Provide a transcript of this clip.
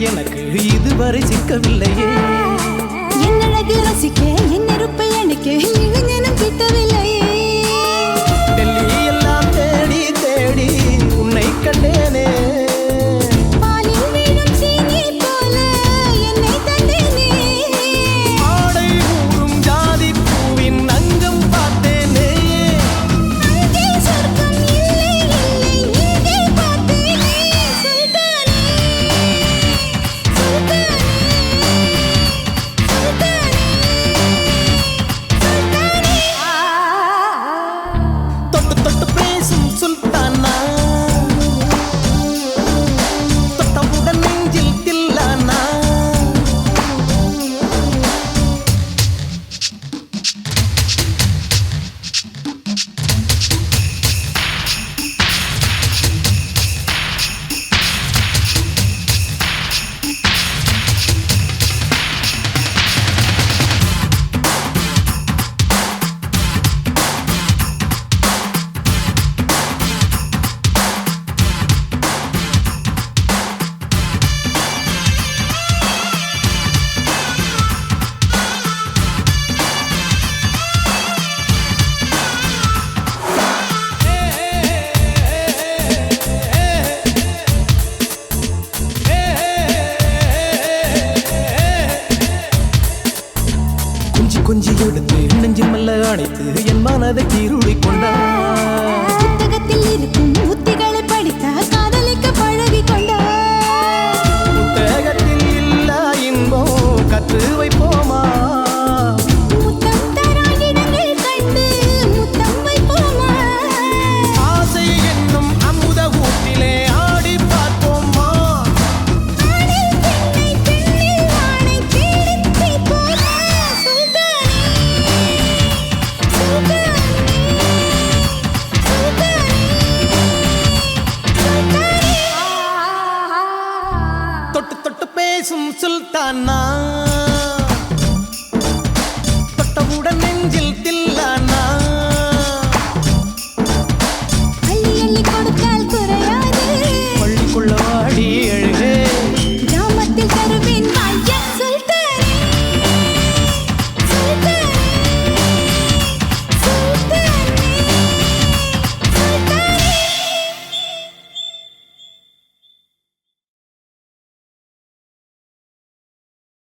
எனக்கு இதுவரை சிக்கவில்லையே. என் அழகு ரசிக்க என் நெருப்பை அணைக்க இளைஞனும் கிட்டவில்லையே. டெல்லி எல்லாம் தேடி தேடி உன்னை கண்டேனே. பாலில் வீழும் சீனி போல என்னை தந்தேனே. ஆடை ஊறும் ஜாதி பூவின் அங்கம் பார்த்தேனே. அங்கே சொர்க்கம் இல்லை இல்லை இங்கே பார்த்தேனே. சுல்தானே சுல்தானே சுல்தானே தொட்டு தொட்டு பேசும் சுல்தானா, தொட்டவுடன் நெஞ்சில் தில்லானா. கொஞ்சி கொஞ்சி எடுத்து நெஞ்சில் மெல்ல அணைத்து என் மனதை கீருளி கொண்டார். புத்தகத்தில் இருக்கும் உத்திகளை படித்தா காதலிக்க பழகிக் கொண்டார். புத்தகத்தில் இல்ல இன்பம் கற்று வைப்போமா. முத்தம் தரா இடங்கள் கண்டு முத்தம் வைப்போமா. ஆசை என்னும் அமுத ஊட்டிலே ஆடி பார்ப்போமா. ஆணில் பெண்ணை பெண்ணில் ஆணை தேடித் தீர்ப்போமா. சுல்தானே சுல்தானே சுல்தானே சுல்தானே. தொட்டு தொட்டு பேசும் சுல்தானா,